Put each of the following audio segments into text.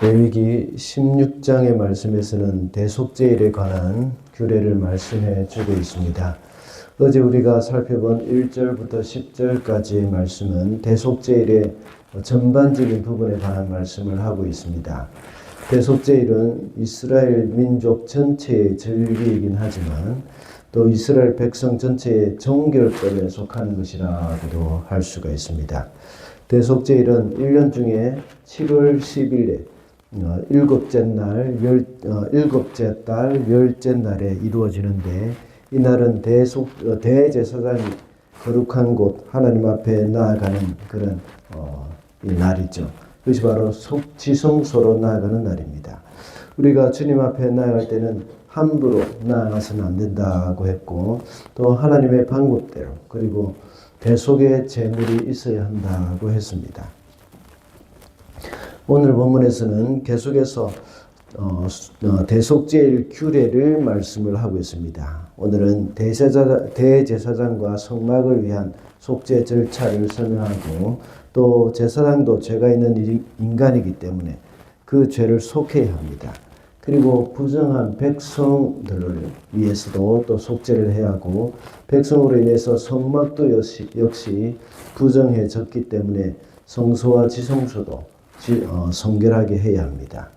레위기 16장의 말씀에서는 대속죄일에 관한 규례를 말씀해 주고 있습니다. 어제 우리가 살펴본 1절부터 10절까지의 말씀은 대속죄일의 전반적인 부분에 관한 말씀을 하고 있습니다. 대속죄일은 이스라엘 민족 전체의 절기이긴 하지만 또 이스라엘 백성 전체의 정결법에 속하는 것이라고도 할 수가 있습니다. 대속죄일은 1년 중에 7월 10일에 일곱째 달 열째 날에 이루어지는데, 이날은 대제사장이 거룩한 곳 하나님 앞에 나아가는 그런 이 날이죠. 그것이 바로 지성소로 나아가는 날입니다. 우리가 주님 앞에 나아갈 때는 함부로 나아가서는 안 된다고 했고, 또 하나님의 방법대로, 그리고 대속의 제물이 있어야 한다고 했습니다. 오늘 본문에서는 계속해서 대속죄일 규례를 말씀을 하고 있습니다. 오늘은 대제사장과 성막을 위한 속죄 절차를 설명하고, 또 제사장도 죄가 있는 인간이기 때문에 그 죄를 속해야 합니다. 그리고 부정한 백성들을 위해서도 또 속죄를 해야 하고, 백성으로 인해서 성막도 역시 부정해졌기 때문에 성소와 지성소도 성결하게 해야 합니다.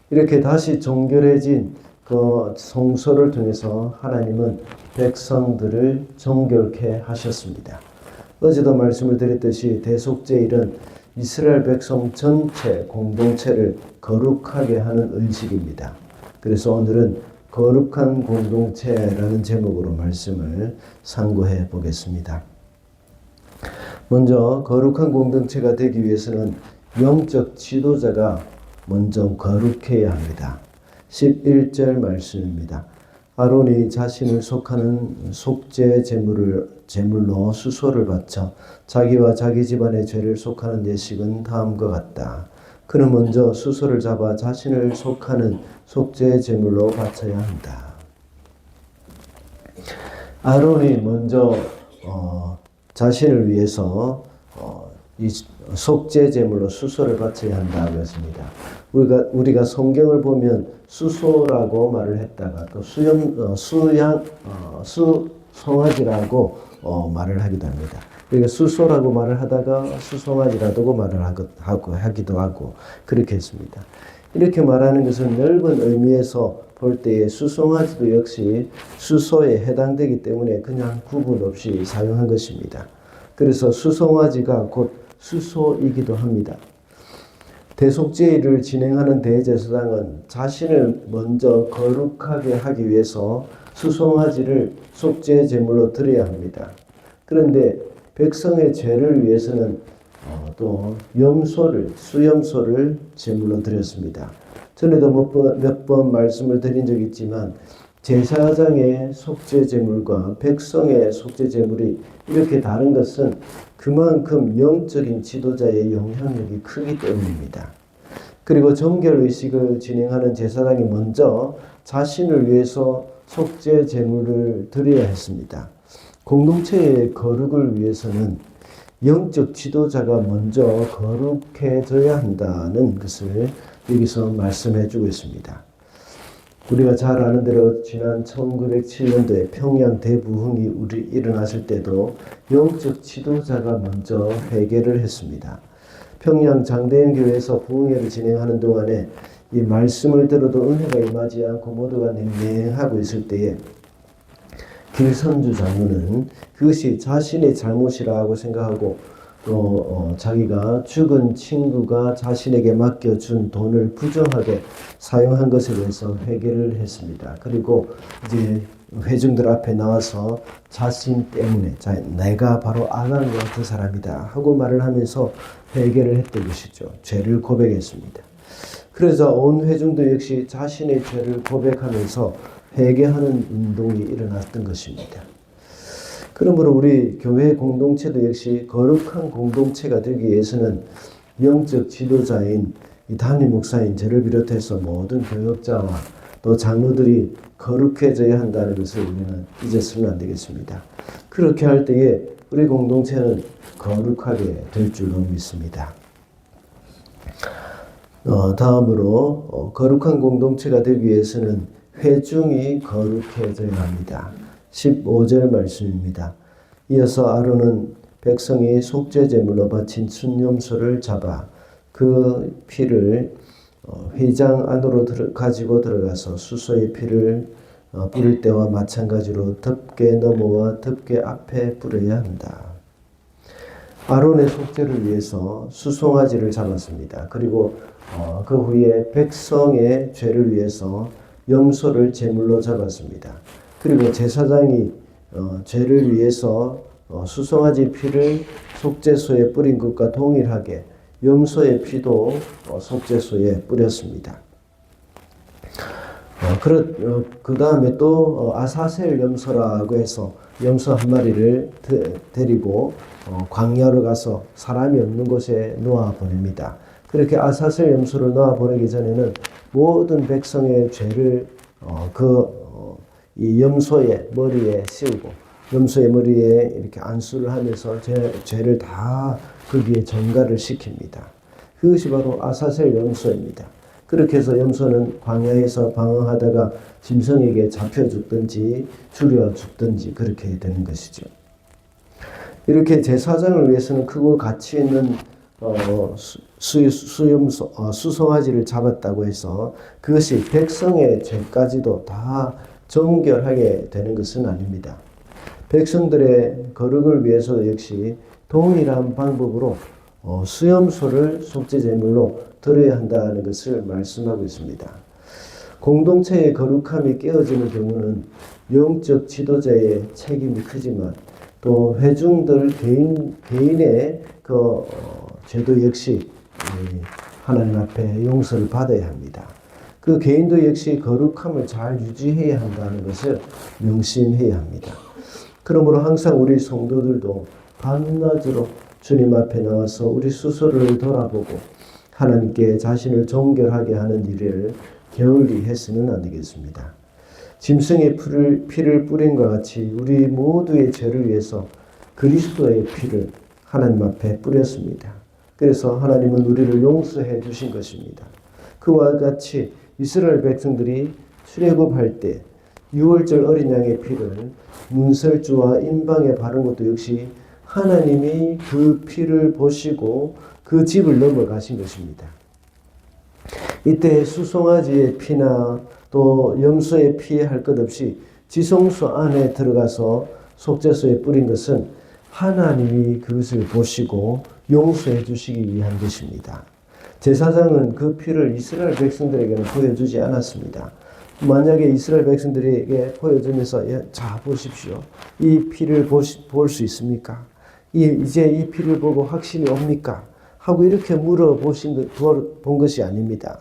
이렇게 다시 정결해진 그 성소를 통해서 하나님은 백성들을 정결케 하셨습니다. 어제도 말씀을 드렸듯이 대속죄일은 이스라엘 백성 전체 공동체를 거룩하게 하는 의식입니다. 그래서 오늘은 거룩한 공동체라는 제목으로 말씀을 상고해 보겠습니다. 먼저 거룩한 공동체가 되기 위해서는 영적 지도자가 먼저 거룩해야 합니다. 11절 말씀입니다. 아론이 자신을 속하는 속죄 제물로 수소를 바쳐 자기와 자기 집안의 죄를 속하는 예식은 다음과 같다. 그는 먼저 수소를 잡아 자신을 속하는 속죄 제물로 바쳐야 한다. 아론이 먼저 자신을 위해서 이 속죄 제물로 수소를 바쳐야 한다고 했습니다. 우리가 성경을 보면 수소라고 말을 했다가 또 수송아지라고 말을 하기도 합니다. 그러니까 수소라고 말을 하다가 수송아지라고 말을 하기도 하고 그렇게 했습니다. 이렇게 말하는 것은 넓은 의미에서 볼 때에 수송아지도 역시 수소에 해당되기 때문에 그냥 구분 없이 사용한 것입니다. 그래서 수송아지가 곧 수소이기도 합니다. 대속죄일을 진행하는 대제사장은 자신을 먼저 거룩하게 하기 위해서 수송아지를 속죄 제물로 드려야 합니다. 그런데 백성의 죄를 위해서는 또 수염소를 제물로 드렸습니다. 전에도 몇 번 말씀을 드린 적이 있지만 제사장의 속죄 제물과 백성의 속죄 제물이 이렇게 다른 것은 그만큼 영적인 지도자의 영향력이 크기 때문입니다. 그리고 정결의식을 진행하는 제사장이 먼저 자신을 위해서 속죄 제물을 드려야 했습니다. 공동체의 거룩을 위해서는 영적 지도자가 먼저 거룩해져야 한다는 것을 여기서 말씀해 주고 있습니다. 우리가 잘 아는 대로 지난 1907년도에 평양 대부흥이 일어났을 때도 영적 지도자가 먼저 회개를 했습니다. 평양 장대현 교회에서 부흥회를 진행하는 동안에 이 말씀을 들어도 은혜가 임하지 않고 모두가 냉랭하고 있을 때에 길선주 장로는 그것이 자신의 잘못이라고 생각하고 또 자기가 죽은 친구가 자신에게 맡겨준 돈을 부정하게 사용한 것에 대해서 회개를 했습니다. 그리고 이제 회중들 앞에 나와서 자신 때문에 내가 바로 아간과 그 사람이다 하고 말을 하면서 회개를 했던 것이죠. 죄를 고백했습니다. 그래서 온 회중도 역시 자신의 죄를 고백하면서 회개하는 운동이 일어났던 것입니다. 그러므로 우리 교회 공동체도 역시 거룩한 공동체가 되기 위해서는 영적 지도자인 이 담임 목사인 저를 비롯해서 모든 교역자와 또 장로들이 거룩해져야 한다는 것을 우리는 잊어서는 안 되겠습니다. 그렇게 할 때에 우리 공동체는 거룩하게 될 줄로 믿습니다. 다음으로 거룩한 공동체가 되기 위해서는 회중이 거룩해져야 합니다. 15절 말씀입니다. 이어서 아론은 백성이 속죄제물로 바친 순염소를 잡아 그 피를 회장 안으로 가지고 들어가서 수소의 피를 뿌릴 때와 마찬가지로 덮개 너머와 덮개 앞에 뿌려야 한다. 아론의 속죄를 위해서 수송아지를 잡았습니다. 그리고 그 후에 백성의 죄를 위해서 염소를 제물로 잡았습니다. 그리고 제사장이 죄를 위해서 수송아지 피를 속죄소에 뿌린 것과 동일하게 염소의 피도 속죄소에 뿌렸습니다. 그 다음에 또 아사셀 염소라고 해서 염소 한 마리를 데리고 광야로 가서 사람이 없는 곳에 놓아 보냅니다. 그렇게 아사셀 염소를 놓아 보내기 전에는 모든 백성의 죄를 이 염소의 머리에 씌우고 염소의 머리에 이렇게 안수를 하면서 죄를 다 거기에 전가를 시킵니다. 그것이 바로 아사셀 염소입니다. 그렇게 해서 염소는 광야에서 방황하다가 짐승에게 잡혀 죽든지 죽여 죽든지 그렇게 되는 것이죠. 이렇게 제사장을 위해서는 크고 가치 있는 수송아지를 잡았다고 해서 그것이 백성의 죄까지도 다 정결하게 되는 것은 아닙니다. 백성들의 거룩을 위해서 역시 동일한 방법으로 수염소를 속죄제물로 드려야 한다는 것을 말씀하고 있습니다. 공동체의 거룩함이 깨어지는 경우는 영적 지도자의 책임이 크지만 또 회중들 개인의 죄도 역시 하나님 앞에 용서를 받아야 합니다. 그 개인도 역시 거룩함을 잘 유지해야 한다는 것을 명심해야 합니다. 그러므로 항상 우리 성도들도 밤낮으로 주님 앞에 나와서 우리 스스로를 돌아보고 하나님께 자신을 정결하게 하는 일을 게을리 해서는 안 되겠습니다. 짐승의 피를 뿌린과 같이 우리 모두의 죄를 위해서 그리스도의 피를 하나님 앞에 뿌렸습니다. 그래서 하나님은 우리를 용서해 주신 것입니다. 그와 같이 이스라엘 백성들이 출애굽할 때 6월절 어린 양의 피를 문설주와 임방에 바른 것도 역시 하나님이 그 피를 보시고 그 집을 넘어가신 것입니다. 이때 수송아지의 피나 또 염소의 피에 할 것 없이 지성소 안에 들어가서 속죄소에 뿌린 것은 하나님이 그것을 보시고 용서해 주시기 위한 것입니다. 제사장은 그 피를 이스라엘 백성들에게는 보여주지 않았습니다. 만약에 이스라엘 백성들에게 보여주면서 자 보십시오. 이 피를 볼 수 있습니까? 이제 이 피를 보고 확신이 옵니까? 하고 이렇게 본 것이 아닙니다.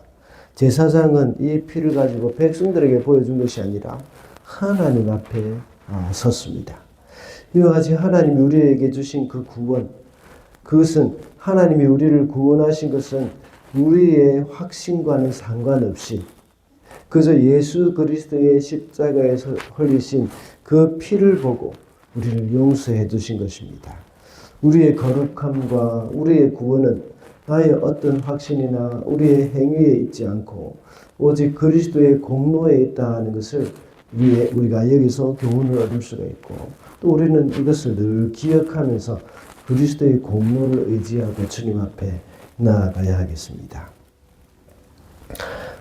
제사장은 이 피를 가지고 백성들에게 보여준 것이 아니라 하나님 앞에 섰습니다. 이와 같이 하나님이 우리에게 주신 그 구원, 그것은 하나님이 우리를 구원하신 것은 우리의 확신과는 상관없이 그저 예수 그리스도의 십자가에서 흘리신 그 피를 보고 우리를 용서해 주신 것입니다. 우리의 거룩함과 우리의 구원은 나의 어떤 확신이나 우리의 행위에 있지 않고 오직 그리스도의 공로에 있다는 것을 우리가 여기서 교훈을 얻을 수가 있고 또 우리는 이것을 늘 기억하면서 그리스도의 공로를 의지하고 주님 앞에 나아가야 하겠습니다.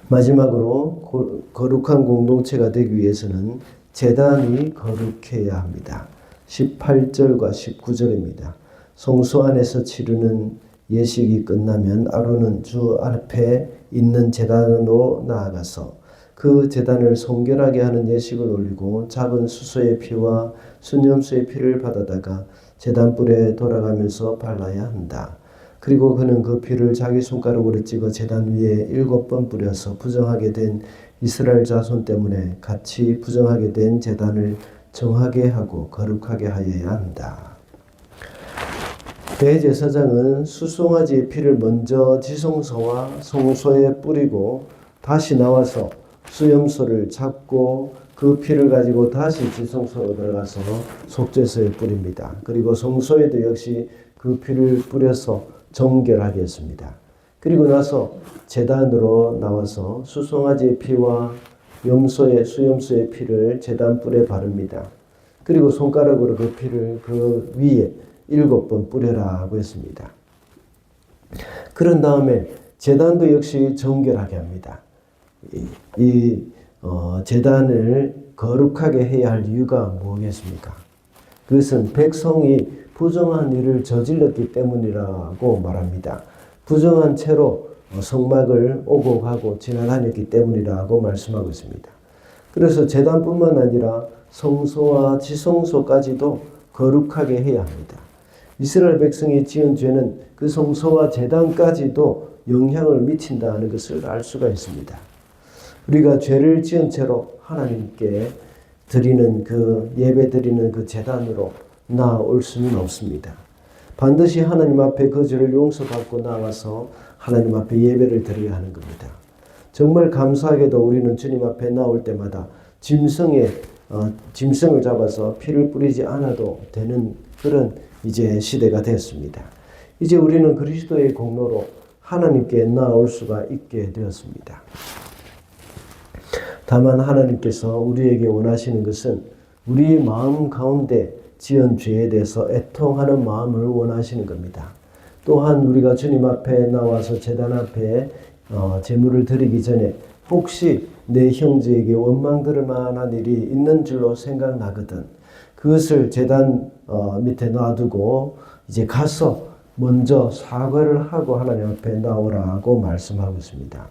마지막으로 거룩한 공동체가 되기 위해서는 제단이 거룩해야 합니다. 18절과 19절입니다. 성소 안에서 치르는 예식이 끝나면 아론은 주 앞에 있는 제단으로 나아가서 그 제단을 성결하게 하는 예식을 올리고 잡은 수소의 피와 순염소의 피를 받아다가 제단불에 돌아가면서 발라야 한다. 그리고 그는 그 피를 자기 손가락으로 찍어 제단 위에 7번 뿌려서 부정하게 된 이스라엘 자손 때문에 같이 부정하게 된 제단을 정하게 하고 거룩하게 하여야 한다. 대제사장은 수송아지의 피를 먼저 지성소와 성소에 뿌리고 다시 나와서 수염소를 잡고 그 피를 가지고 다시 지성소로 들어가서 속죄소에 뿌립니다. 그리고 성소에도 역시 그 피를 뿌려서 정결하게 했습니다. 그리고 나서 제단으로 나와서 수송아지의 피와 수염소의 피를 제단 뿔에 바릅니다. 그리고 손가락으로 그 피를 그 위에 7번 뿌려라고 했습니다. 그런 다음에 제단도 역시 정결하게 합니다. 제단을 거룩하게 해야 할 이유가 뭐겠습니까? 그것은 백성이 부정한 일을 저질렀기 때문이라고 말합니다. 부정한 채로 성막을 오고 가고 지나다녔기 때문이라고 말씀하고 있습니다. 그래서 제단뿐만 아니라 성소와 지성소까지도 거룩하게 해야 합니다. 이스라엘 백성이 지은 죄는 그 성소와 제단까지도 영향을 미친다는 것을 알 수가 있습니다. 우리가 죄를 지은 채로 하나님께 드리는 예배 드리는 그 제단으로 나아올 수는 없습니다. 반드시 하나님 앞에 그 죄를 용서받고 나와서 하나님 앞에 예배를 드려야 하는 겁니다. 정말 감사하게도 우리는 주님 앞에 나올 때마다 짐승을 잡아서 피를 뿌리지 않아도 되는 그런 이제 시대가 됐습니다. 이제 우리는 그리스도의 공로로 하나님께 나아올 수가 있게 되었습니다. 다만 하나님께서 우리에게 원하시는 것은 우리 마음 가운데 지은 죄에 대해서 애통하는 마음을 원하시는 겁니다. 또한 우리가 주님 앞에 나와서 제단 앞에 제물을 드리기 전에 혹시 내 형제에게 원망 들을 만한 일이 있는 줄로 생각나거든 그것을 제단 밑에 놔두고 이제 가서 먼저 사과를 하고 하나님 앞에 나오라고 말씀하고 있습니다.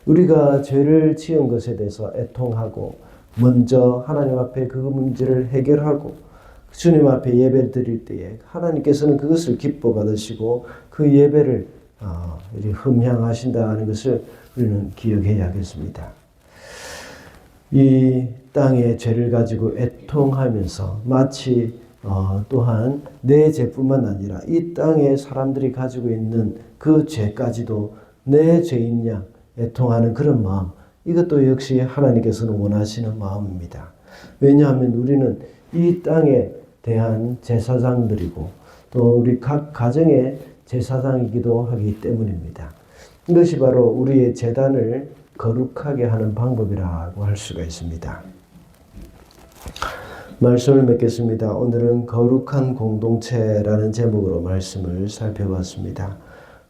우리가 죄를 지은 것에 대해서 애통하고 먼저 하나님 앞에 그 문제를 해결하고 주님 앞에 예배를 드릴 때에 하나님께서는 그것을 기뻐 받으시고 그 예배를 흠향하신다는 것을 우리는 기억해야겠습니다. 이 땅의 죄를 가지고 애통하면서 마치 또한 내 죄뿐만 아니라 이 땅의 사람들이 가지고 있는 그 죄까지도 내 죄인 양 애통하는 그런 마음, 이것도 역시 하나님께서는 원하시는 마음입니다. 왜냐하면 우리는 이 땅에 대한 제사장들이고 또 우리 각 가정의 제사장이기도 하기 때문입니다. 이것이 바로 우리의 제단을 거룩하게 하는 방법이라고 할 수가 있습니다. 말씀을 맺겠습니다. 오늘은 거룩한 공동체라는 제목으로 말씀을 살펴봤습니다.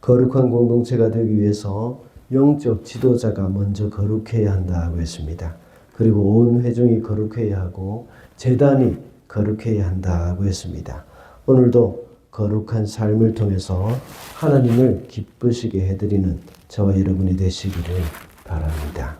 거룩한 공동체가 되기 위해서 영적 지도자가 먼저 거룩해야 한다고 했습니다. 그리고 온 회중이 거룩해야 하고 제단이 거룩해야 한다고 했습니다. 오늘도 거룩한 삶을 통해서 하나님을 기쁘시게 해드리는 저와 여러분이 되시기를 바랍니다.